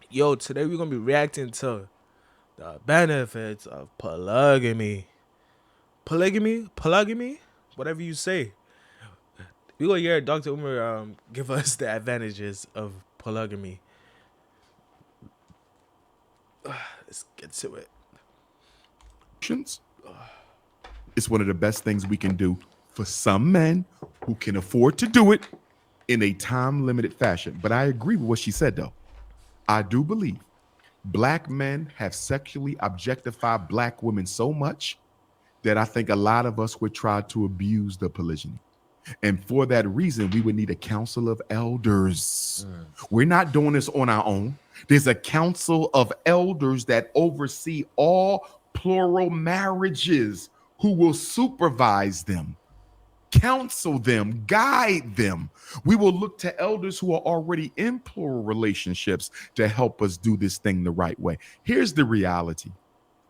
Yo, today we're gonna be reacting to the benefits of polygamy. Polygamy, whatever you say. We gonna hear Dr. Umar give us the advantages of polygamy. Let's get to it. It's one of the best things we can do for some men who can afford to do it in a time-limited fashion. But I agree with what she said, though. I do believe black men have sexually objectified black women so much that I think a lot of us would try to abuse the polygyny. And for that reason, we would need a council of elders. We're not doing this on our own. There's a council of elders that oversee all plural marriages who will supervise them, counsel them, guide them. We will look to elders who are already in plural relationships to help us do this thing the right way. Here's the reality.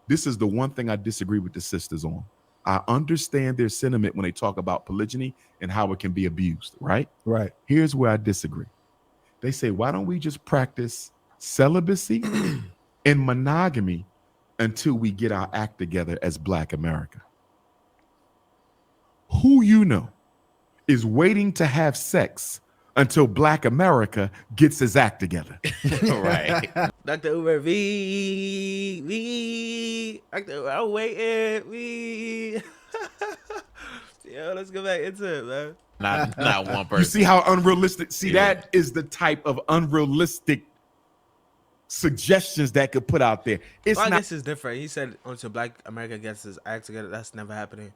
This is the one thing I disagree with the sisters on. I understand their sentiment when they talk about polygyny and how it can be abused, right? Right. Here's where I disagree. They say, why don't we just practice celibacy and monogamy until we get our act together as Black America? Who you know is waiting to have sex until Black America gets his act together? Right. Dr. Umar, Dr. Umar, I'm waiting, Yo, let's go back into it, man. Not one person. You see how unrealistic? See, Yeah. that is the type of unrealistic suggestions that could put out there. It's Well, I not. guess it's different. He said until Black America gets his act together, that's never happening.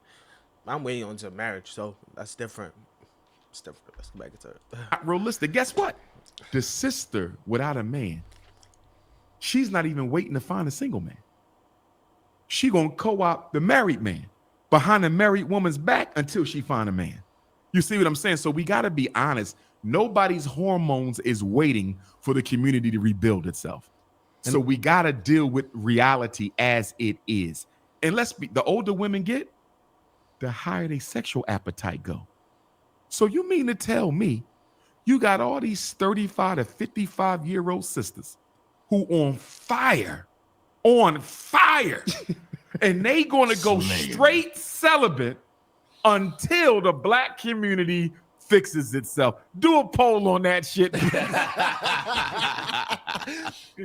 I'm waiting until marriage, so that's different. It's different. Let's go back into it. Not realistic. Guess what? The sister without a man, she's not even waiting to find a single man. She gonna co-opt the married man behind the married woman's back until she find a man. You see what I'm saying? So we gotta be honest. Nobody's hormones is waiting for the community to rebuild itself. So we gotta deal with reality as it is. And let's be, the older women get, the higher their sexual appetite go. So you mean to tell me you got all these 35 to 55-year-old sisters who on fire, and they gonna go straight celibate until the Black community fixes itself? Do a poll on that shit. I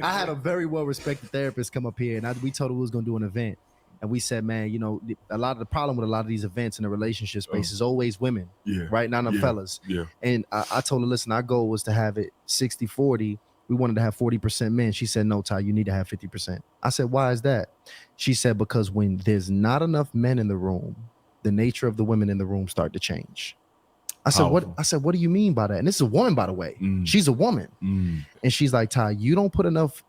had a very well-respected therapist come up here, and we told her we was going to do an event. And we said, man, you know, a lot of the problem with a lot of these events in the relationship space is always women, right? Not the fellas. And I told her, listen, our goal was to have it 60-40. We wanted to have 40% men. She said, no, Ty, you need to have 50%. I said, why is that? She said, because when there's not enough men in the room, the nature of the women in the room start to change. I said, what? I said, what do you mean by that? And this is a woman, by the way. She's a woman. And she's like, Ty, you don't put enough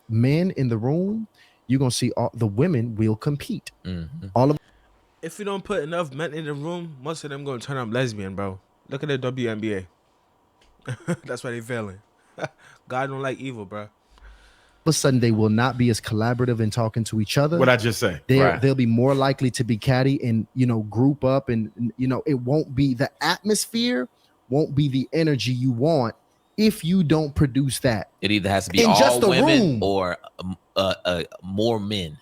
men in the room, you're going to see all the women will compete. All of If you don't put enough men in the room, most of them going to turn up lesbian, bro. Look at the WNBA. That's why they failing. God don't like evil, bro. a sudden they will not be as collaborative in talking to each other. What I just say? They'll be more likely to be catty and, you know, group up, and, you know, it won't be the atmosphere, won't be the energy you want if you don't produce that. It either has to be in all just the women room. or more men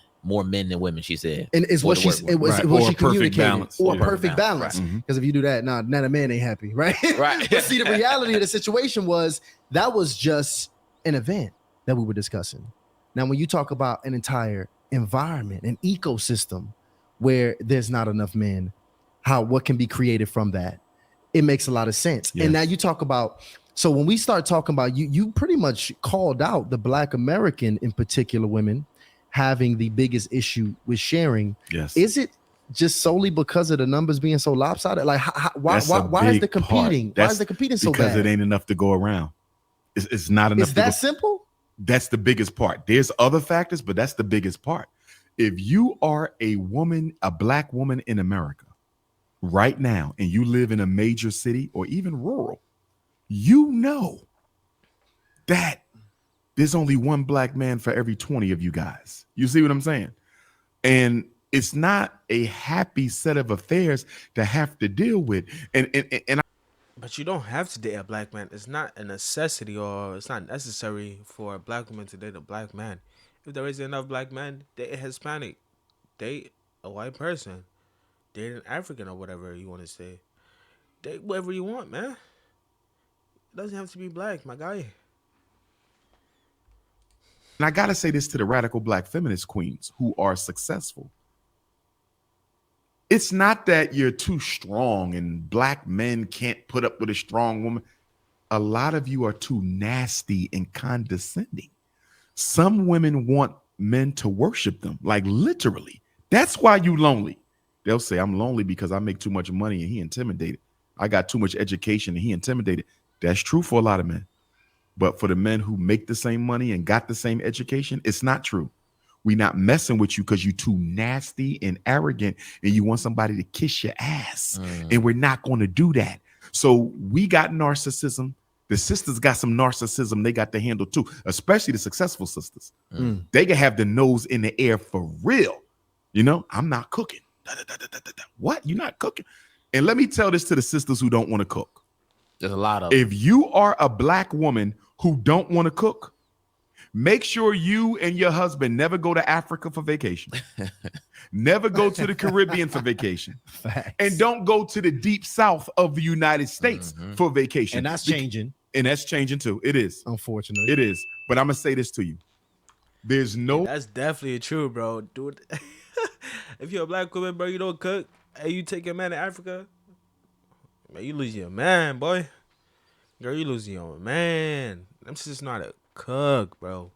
than women. She said, and it's what she's it was what she communicated, or a perfect balance. Because if you do that, nah, not a man ain't happy, right? Right. But see, the reality of the situation was that was just an event that we were discussing. Now, when you talk about an entire environment, an ecosystem where there's not enough men, what can be created from that? It makes a lot of sense. Yes. And now you talk about, so when we start talking about, you pretty much called out the Black American, in particular women, having the biggest issue with sharing. Yes. Is it just solely because of the numbers being so lopsided? Like, why is the competing? Why is the competing so bad? Because it ain't enough to go around. It's not enough. Is that simple? That's the biggest part. There's other factors, but that's the biggest part. If you are a woman, a Black woman in America right now, and you live in a major city or even rural, you know that there's only one Black man for every 20 of you guys. You see what I'm saying? And it's not a happy set of affairs to have to deal with. And But you don't have to date a black man. It's not a necessity or it's not necessary for a black woman to date a black man. If there isn't enough black men, date a Hispanic, date a white person, date an African or whatever you want to say. Date whatever you want, man. It doesn't have to be black, my guy. And I got to say this to the radical black feminist queens who are successful. It's not that you're too strong and black men can't put up with a strong woman. A lot of you are too nasty and condescending. Some women want men to worship them, like literally. That's why you lonely. They'll say, I'm lonely because I make too much money and he intimidated. I got too much education and he intimidated. That's true for a lot of men. But for the men who make the same money and got the same education, it's not true. We not messing with you because you too nasty and arrogant and you want somebody to kiss your ass. And we're not going to do that. So we got narcissism. The sisters got some narcissism they got to handle too, especially the successful sisters. They can have the nose in the air for real. You know, I'm not cooking. What? You're not cooking? And let me tell this to the sisters who don't want to cook. There's a lot of If you are a black woman who don't want to cook, make sure you and your husband never go to Africa for vacation. Never go to the Caribbean for vacation. Facts. And don't go to the deep south of the United States for vacation. And that's changing. And that's changing too. It is. Unfortunately. It is. But I'm going to say this to you. There's no... That's definitely true, bro. Dude, if you're a black woman, bro, you don't cook, and you take your man to Africa, man, you lose your man, boy. Girl, you losing your man. Them sisters know how to cook, bro.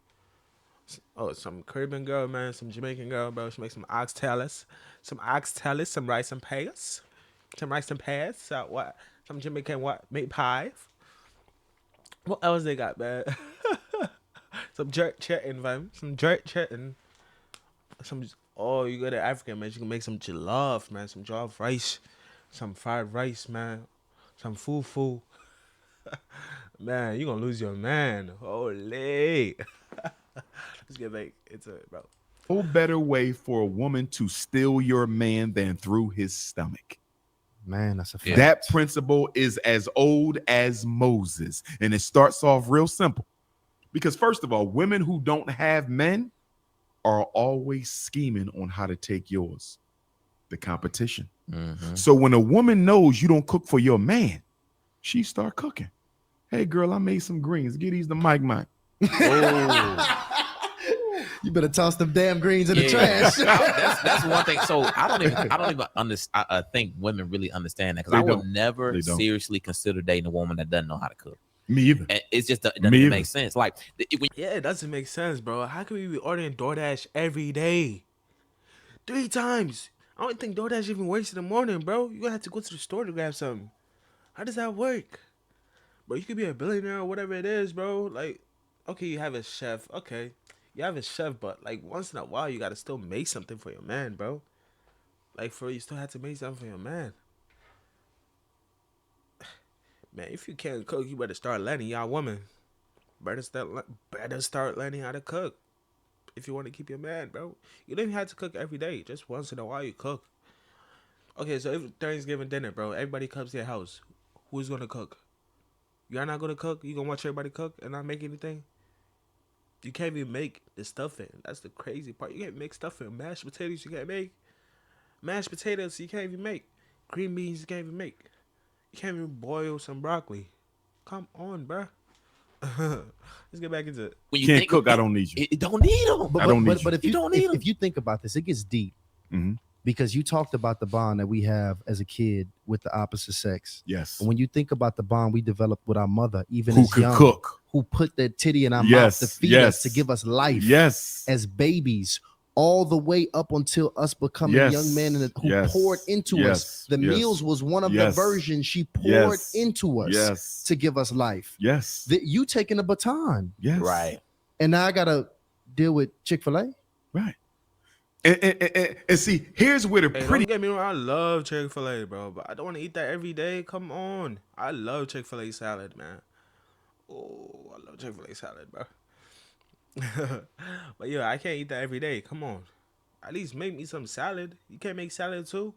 Oh, some Caribbean girl, man, some Jamaican girl, bro. She makes some oxtails, some rice and peas, what? Some Jamaican meat pie. What else they got, man? Some jerk chicken, fam. Some jerk chicken. You go to Africa, man. You can make some jollof, man. Some jollof rice, some fried rice, man. Some fufu. Man, you gonna lose your man. Holy. Let's get back into it, bro. No better way for a woman to steal your man than through his stomach. Man, that's a fact. That principle is as old as Moses. And it starts off real simple. Because first of all, women who don't have men are always scheming on how to take yours. The competition. So when a woman knows you don't cook for your man, she start cooking. Hey, girl, I made some greens. Get these to Mike. You better toss them damn greens in the trash. That's one thing. So I don't even understand. I think women really understand that because I would never seriously consider dating a woman that doesn't know how to cook. Me either. And it just doesn't make sense. Like, yeah, it doesn't make sense, bro. How can we be ordering DoorDash every day? 3 times. I don't think DoorDash even works in the morning, bro. You gonna have to go to the store to grab something. How does that work? Bro, you could be a billionaire or whatever it is, bro. Like, okay, you have a chef. Okay, you have a chef, but like once in a while, you gotta still make something for your man, bro. Like, you still have to make something for your man. Man, if you can't cook, you better start learning. Y'all woman, better start learning how to cook. If you want to keep your man, bro, you don't even have to cook every day. Just once in a while, you cook. Okay, so if Thanksgiving dinner, bro, everybody comes to your house. Who's gonna cook? You're not gonna cook? You gonna watch everybody cook and not make anything? You can't even make the stuffing. That's the crazy part. You can't make stuffing. Mashed potatoes you can't make. Mashed potatoes you can't even make. Green beans you can't even make. You can't even boil some broccoli. Come on, bro. Let's get back into it. When you can't cook, I don't need you. It don't need them. But if you think about this, it gets deep. Because you talked about the bond that we have as a kid with the opposite sex. Yes. And when you think about the bond we developed with our mother, even who as could young, cook, who put that titty in our mouth to feed us, to give us life. Yes. As babies, all the way up until us becoming young men who poured into us. The meals was one of the versions she poured into us to give us life. Yes. You taking the baton. Yes. Right. And now I gotta deal with Chick-fil-A. Right. And see, here's where the Don't get me wrong, I love Chick-fil-A, bro, but I don't want to eat that every day. Come on. I love Chick-fil-A salad, man. Oh, I love Chick-fil-A salad, bro. But yeah, I can't eat that every day. Come on. At least make me some salad. You can't make salad too?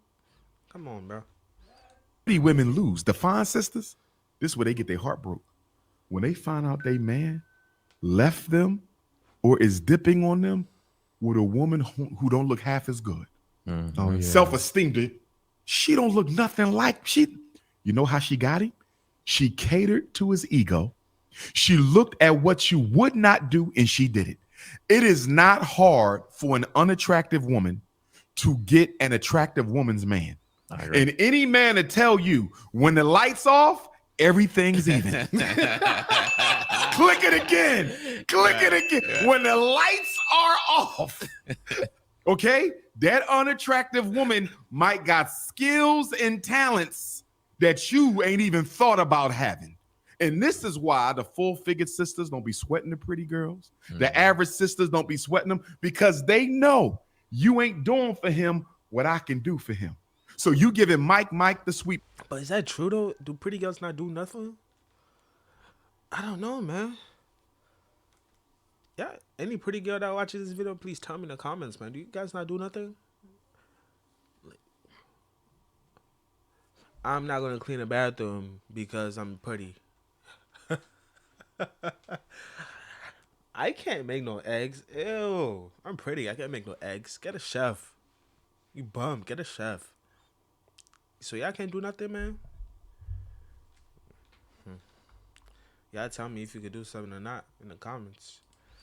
Come on, bro. Women lose. The fine sisters, This is where they get their heart broke. When they find out they man left them or is dipping on them with a woman who don't look half as good. Mm-hmm. Oh, yeah. Self-esteem, she don't look nothing like she. You know how she got him? She catered to his ego. She looked at what you would not do and she did it. It is not hard for an unattractive woman to get an attractive woman's man. And any man to tell you when the lights off, everything's even. Click it again. Click it again. Yeah. When the lights are off, okay, that unattractive woman might got skills and talents that you ain't even thought about having. And this is why the full-figured sisters don't be sweating the pretty girls. The average sisters don't be sweating them because they know you ain't doing for him what I can do for him. So you giving Mike the sweet. But is that true though? Do pretty girls not do nothing? I don't know, man. Yeah, any pretty girl that watches this video, please tell me in the comments, man. Do you guys not do nothing? I'm not gonna clean a bathroom because I'm pretty. I can't make no eggs. Ew. I'm pretty. I can't make no eggs. Get a chef. You bum. Get a chef. So y'all can't do nothing, man? Y'all tell me if you could do something or not in the comments.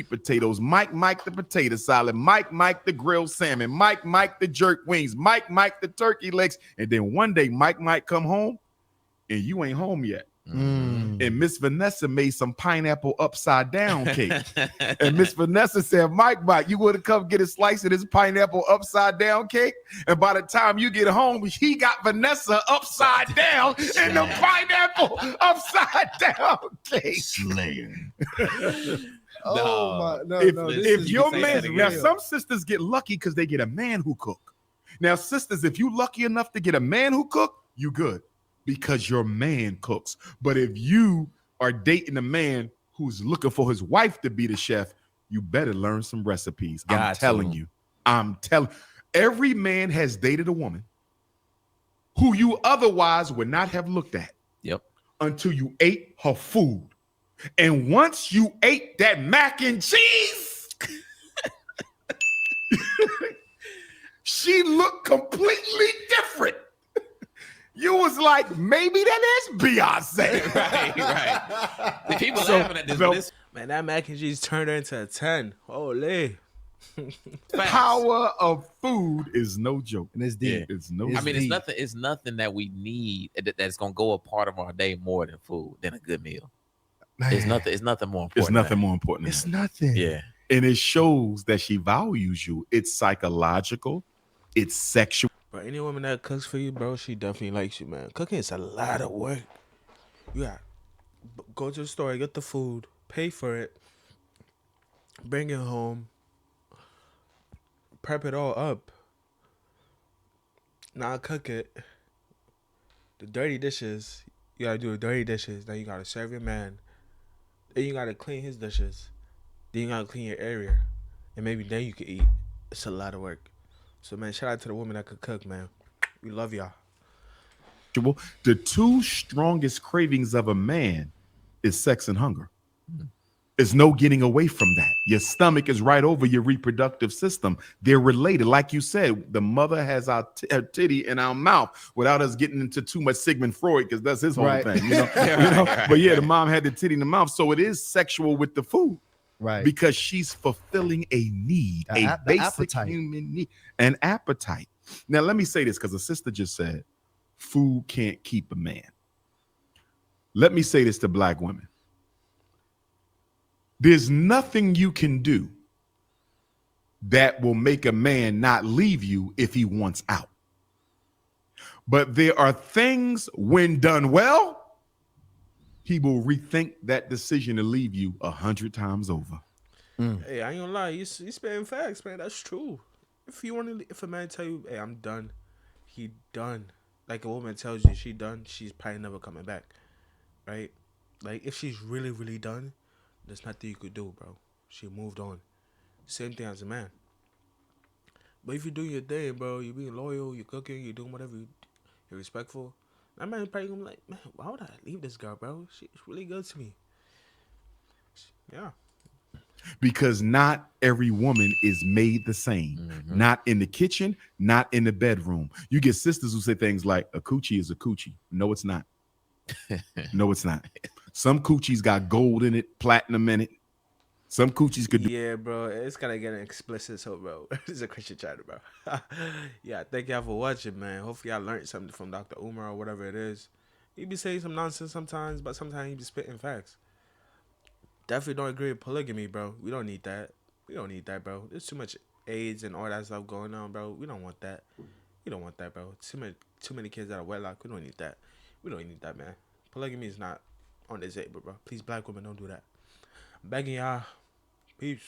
Potatoes. Mike the potato salad. Mike the grilled salmon. Mike the jerk wings. Mike the turkey legs. And then one day Mike might come home and you ain't home yet. And Miss Vanessa made some pineapple upside down cake. And Miss Vanessa said, Mike, you would have come get a slice of this pineapple upside down cake. And by the time you get home, he got Vanessa upside down in the pineapple upside down cake. Slayer. If your man, now some sisters get lucky because they get a man who cook. Now, sisters, if you lucky enough to get a man who cook, you good. Because your man cooks. But if you are dating a man who's looking for his wife to be the chef, you better learn some recipes. I'm telling you. Every man has dated a woman who you otherwise would not have looked at. Yep. Until you ate her food. And once you ate that mac and cheese, she looked completely different. You was like, maybe that is Beyonce. right. The people laughing at this. Man, that mac and cheese turned her into a 10. Holy. Power of food is no joke. And it's deep. Yeah. It's no I mean, it's nothing that we need that's gonna go a part of our day more than food, than a good meal. It's nothing more important. It's nothing more important. It's nothing. Yeah. And it shows that she values you. It's psychological. It's sexual. But any woman that cooks for you, bro, she definitely likes you, man. Cooking is a lot of work. You got go to the store, get the food, pay for it, bring it home, prep it all up. Now cook it. The dirty dishes, you gotta do the dirty dishes. Then you gotta serve your man. Then you gotta clean his dishes. Then you gotta clean your area. And maybe then you can eat. It's a lot of work. So, man, shout out to the woman that could cook, man. We love y'all. The two strongest cravings of a man is sex and hunger. There's no getting away from that. Your stomach is right over your reproductive system. They're related. Like you said, the mother has our titty in our mouth without us getting into too much Sigmund Freud, because that's his whole thing. You know? But yeah, the mom had the titty in the mouth. So it is sexual with the food. Right. Because she's fulfilling a need, a basic appetite. human need, an appetite. Now, let me say this, because a sister just said, food can't keep a man. Let me say this to black women. There's nothing you can do that will make a man not leave you if he wants out. But there are things, when done well, he will rethink that decision to leave you 100 times over. Hey, I ain't gonna lie, you spitting facts, man. That's true. If a man tell you, hey, I'm done, he done. Like a woman tells you she done, she's probably never coming back, right? Like if she's really, really done, there's nothing you could do, bro. She moved on. Same thing as a man. But if you're doing your thing, bro, you're being loyal, you're cooking, you're doing whatever, you're respectful, That man probably gonna be like, man, why would I leave this girl, bro? She's really good to me. Yeah. Because not every woman is made the same. Mm-hmm. Not in the kitchen, not in the bedroom. You get sisters who say things like, a coochie is a coochie. No, it's not. No, it's not. Some coochies got gold in it, platinum in it. Some coochies could do. Yeah, bro. It's gotta get explicit, so bro. This is a Christian channel, bro. Yeah, thank y'all for watching, man. Hopefully y'all learned something from Dr. Umar or whatever it is. He be saying some nonsense sometimes, but sometimes he be spitting facts. Definitely don't agree with polygamy, bro. We don't need that. We don't need that, bro. There's too much AIDS and all that stuff going on, bro. We don't want that. We don't want that, bro. Too many kids out of wedlock. We don't need that. We don't need that, man. Polygamy is not on the table, bro. Please, black women, don't do that. I'm begging y'all. Peace.